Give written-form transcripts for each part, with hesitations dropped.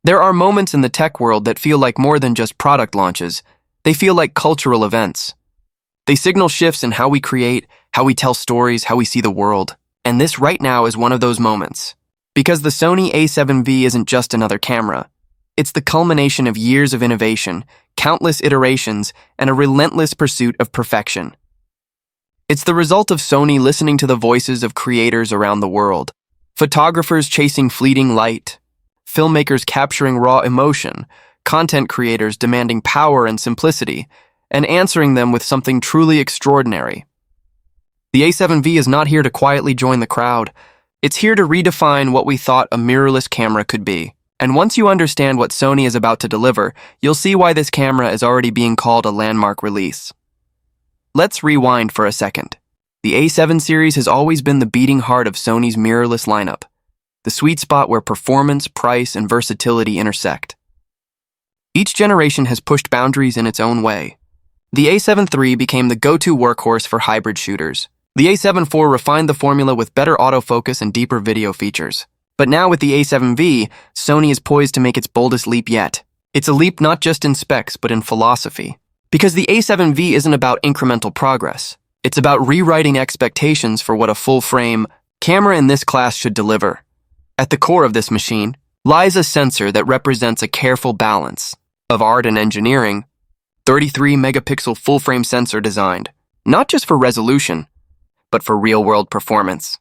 There are moments in the tech world that feel like more than just product launches. They feel like cultural events. They signal shifts in how we create, how we tell stories, how we see the world. And this right now is one of those moments. Because the Sony A7V isn't just another camera. It's the culmination of years of innovation, countless iterations, and a relentless pursuit of perfection. It's the result of Sony listening to the voices of creators around the world. Photographers chasing fleeting light, filmmakers capturing raw emotion, content creators demanding power and simplicity, and answering them with something truly extraordinary. The A7V is not here to quietly join the crowd. It's here to redefine what we thought a mirrorless camera could be. And once you understand what Sony is about to deliver, you'll see why this camera is already being called a landmark release. Let's rewind for a second. The A7 series has always been the beating heart of Sony's mirrorless lineup, the sweet spot where performance, price, and versatility intersect. Each generation has pushed boundaries in its own way. The A7 III became the go-to workhorse for hybrid shooters. The A7 IV refined the formula with better autofocus and deeper video features. But now with the A7V, Sony is poised to make its boldest leap yet. It's a leap not just in specs, but in philosophy. Because the A7V isn't about incremental progress. It's about rewriting expectations for what a full-frame camera in this class should deliver. At the core of this machine lies a sensor that represents a careful balance of art and engineering. 33-megapixel full-frame sensor designed, not just for resolution, but for real-world performance.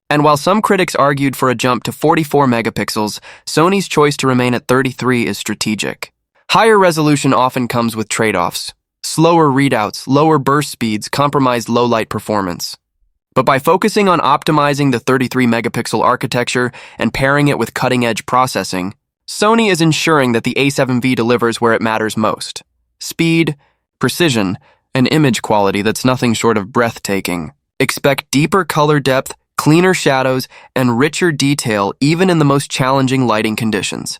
And while some critics argued for a jump to 44 megapixels, Sony's choice to remain at 33 is strategic. Higher resolution often comes with trade-offs. Slower readouts, lower burst speeds, compromised low-light performance. But by focusing on optimizing the 33-megapixel architecture and pairing it with cutting-edge processing, Sony is ensuring that the A7V delivers where it matters most. Speed, precision, and image quality that's nothing short of breathtaking. Expect deeper color depth, cleaner shadows, and richer detail even in the most challenging lighting conditions.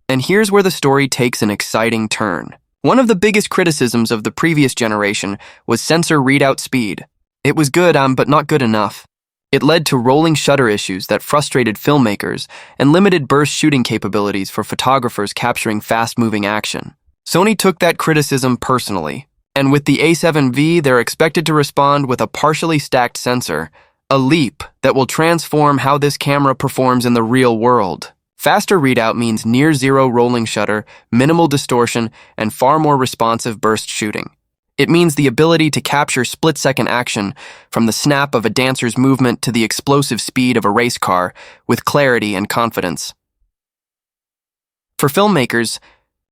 And here's where the story takes an exciting turn. One of the biggest criticisms of the previous generation was sensor readout speed. It was good, but not good enough. It led to rolling shutter issues that frustrated filmmakers and limited burst shooting capabilities for photographers capturing fast-moving action. Sony took that criticism personally, and with the A7V, they're expected to respond with a partially stacked sensor, a leap that will transform how this camera performs in the real world. Faster readout means near-zero rolling shutter, minimal distortion, and far more responsive burst shooting. It means the ability to capture split-second action from the snap of a dancer's movement to the explosive speed of a race car with clarity and confidence. For filmmakers,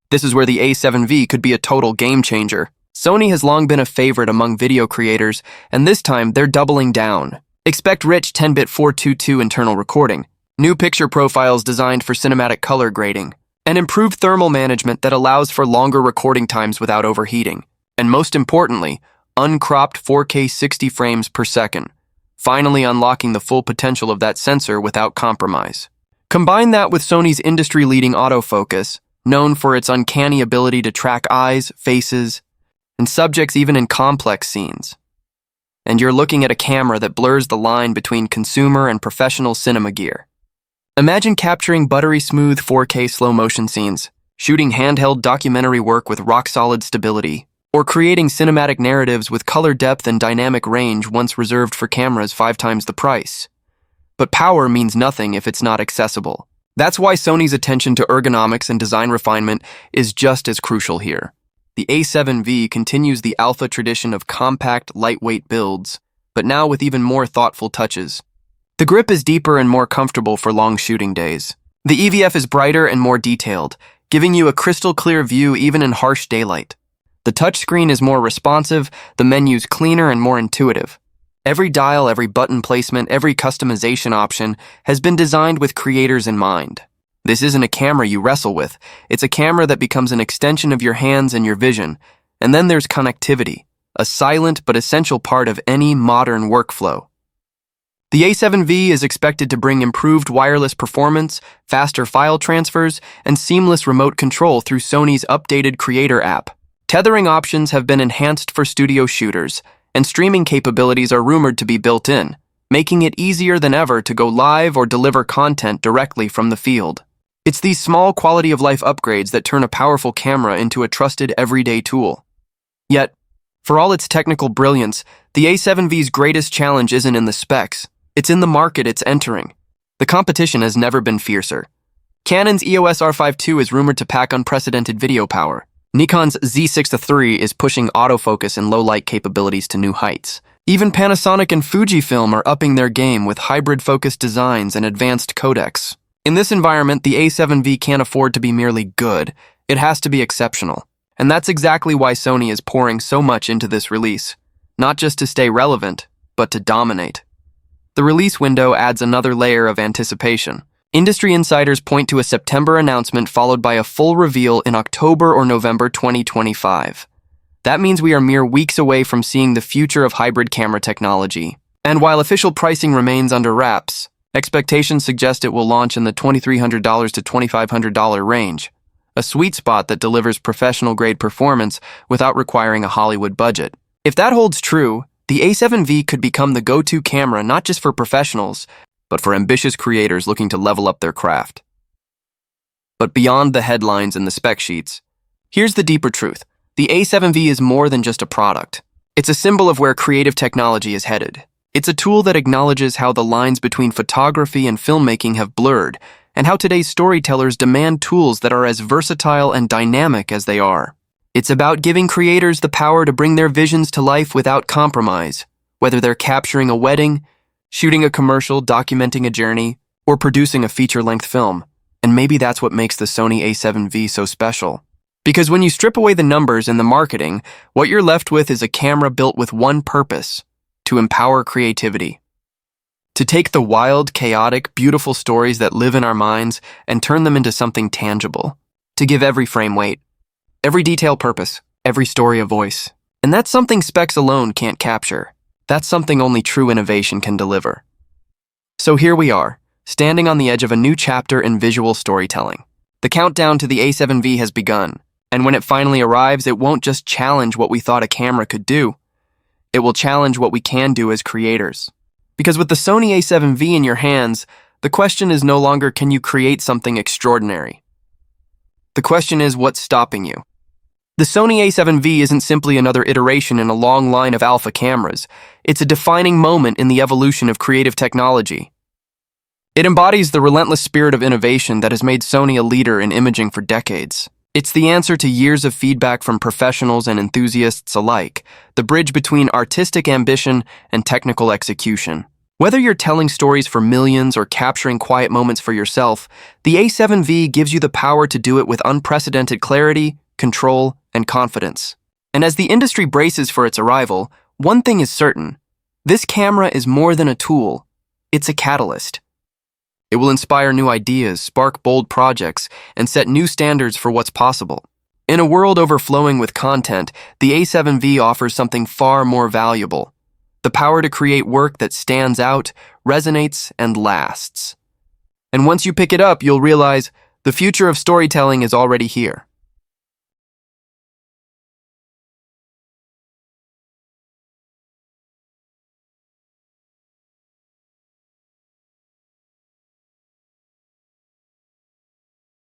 this is where the A7V could be a total game-changer. Sony has long been a favorite among video creators, and this time they're doubling down. Expect rich 10-bit 422 internal recording, new picture profiles designed for cinematic color grading, and improved thermal management that allows for longer recording times without overheating. And most importantly, uncropped 4K 60 frames per second, finally unlocking the full potential of that sensor without compromise. Combine that with Sony's industry-leading autofocus, known for its uncanny ability to track eyes, faces, and subjects even in complex scenes. And you're looking at a camera that blurs the line between consumer and professional cinema gear. Imagine capturing buttery smooth 4K slow-motion scenes, shooting handheld documentary work with rock-solid stability, or creating cinematic narratives with color depth and dynamic range once reserved for cameras 5 times the price. But power means nothing if it's not accessible. That's why Sony's attention to ergonomics and design refinement is just as crucial here. The A7V continues the alpha tradition of compact, lightweight builds, but now with even more thoughtful touches. The grip is deeper and more comfortable for long shooting days. The EVF is brighter and more detailed, giving you a crystal-clear view even in harsh daylight. The touchscreen is more responsive, the menus cleaner and more intuitive. Every dial, every button placement, every customization option has been designed with creators in mind. This isn't a camera you wrestle with. It's a camera that becomes an extension of your hands and your vision. And then there's connectivity, a silent but essential part of any modern workflow. The A7V is expected to bring improved wireless performance, faster file transfers, and seamless remote control through Sony's updated Creator app. Tethering options have been enhanced for studio shooters, and streaming capabilities are rumored to be built in, making it easier than ever to go live or deliver content directly from the field. It's these small quality-of-life upgrades that turn a powerful camera into a trusted everyday tool. Yet, for all its technical brilliance, the A7V's greatest challenge isn't in the specs. It's in the market it's entering. The competition has never been fiercer. Canon's EOS R5 II is rumored to pack unprecedented video power. Nikon's Z6 III is pushing autofocus and low-light capabilities to new heights. Even Panasonic and Fujifilm are upping their game with hybrid-focused designs and advanced codecs. In this environment, the A7V can't afford to be merely good. It has to be exceptional. And that's exactly why Sony is pouring so much into this release. Not just to stay relevant, but to dominate. The release window adds another layer of anticipation. Industry insiders point to a September announcement followed by a full reveal in October or November 2025. That means we are mere weeks away from seeing the future of hybrid camera technology. And while official pricing remains under wraps, expectations suggest it will launch in the $2,300 to $2,500 range, a sweet spot that delivers professional-grade performance without requiring a Hollywood budget. If that holds true, the A7V could become the go-to camera not just for professionals, but for ambitious creators looking to level up their craft. But beyond the headlines and the spec sheets, here's the deeper truth. The A7V is more than just a product. It's a symbol of where creative technology is headed. It's a tool that acknowledges how the lines between photography and filmmaking have blurred, and how today's storytellers demand tools that are as versatile and dynamic as they are. It's about giving creators the power to bring their visions to life without compromise, whether they're capturing a wedding, shooting a commercial, documenting a journey, or producing a feature-length film. And maybe that's what makes the Sony A7V so special. Because when you strip away the numbers and the marketing, what you're left with is a camera built with one purpose: to empower creativity. To take the wild, chaotic, beautiful stories that live in our minds and turn them into something tangible. To give every frame weight, every detail purpose, every story a voice. And that's something specs alone can't capture. That's something only true innovation can deliver. So here we are, standing on the edge of a new chapter in visual storytelling. The countdown to the A7V has begun, and when it finally arrives, it won't just challenge what we thought a camera could do. It will challenge what we can do as creators. Because with the Sony A7V in your hands, the question is no longer can you create something extraordinary. The question is what's stopping you. The Sony A7V isn't simply another iteration in a long line of alpha cameras. It's a defining moment in the evolution of creative technology. It embodies the relentless spirit of innovation that has made Sony a leader in imaging for decades. It's the answer to years of feedback from professionals and enthusiasts alike, the bridge between artistic ambition and technical execution. Whether you're telling stories for millions or capturing quiet moments for yourself, the A7V gives you the power to do it with unprecedented clarity, control, and confidence. And as the industry braces for its arrival, one thing is certain: this camera is more than a tool, it's a catalyst. It will inspire new ideas, spark bold projects, and set new standards for what's possible. In a world overflowing with content, the A7V offers something far more valuable: the power to create work that stands out, resonates, and lasts. And once you pick it up, you'll realize the future of storytelling is already here.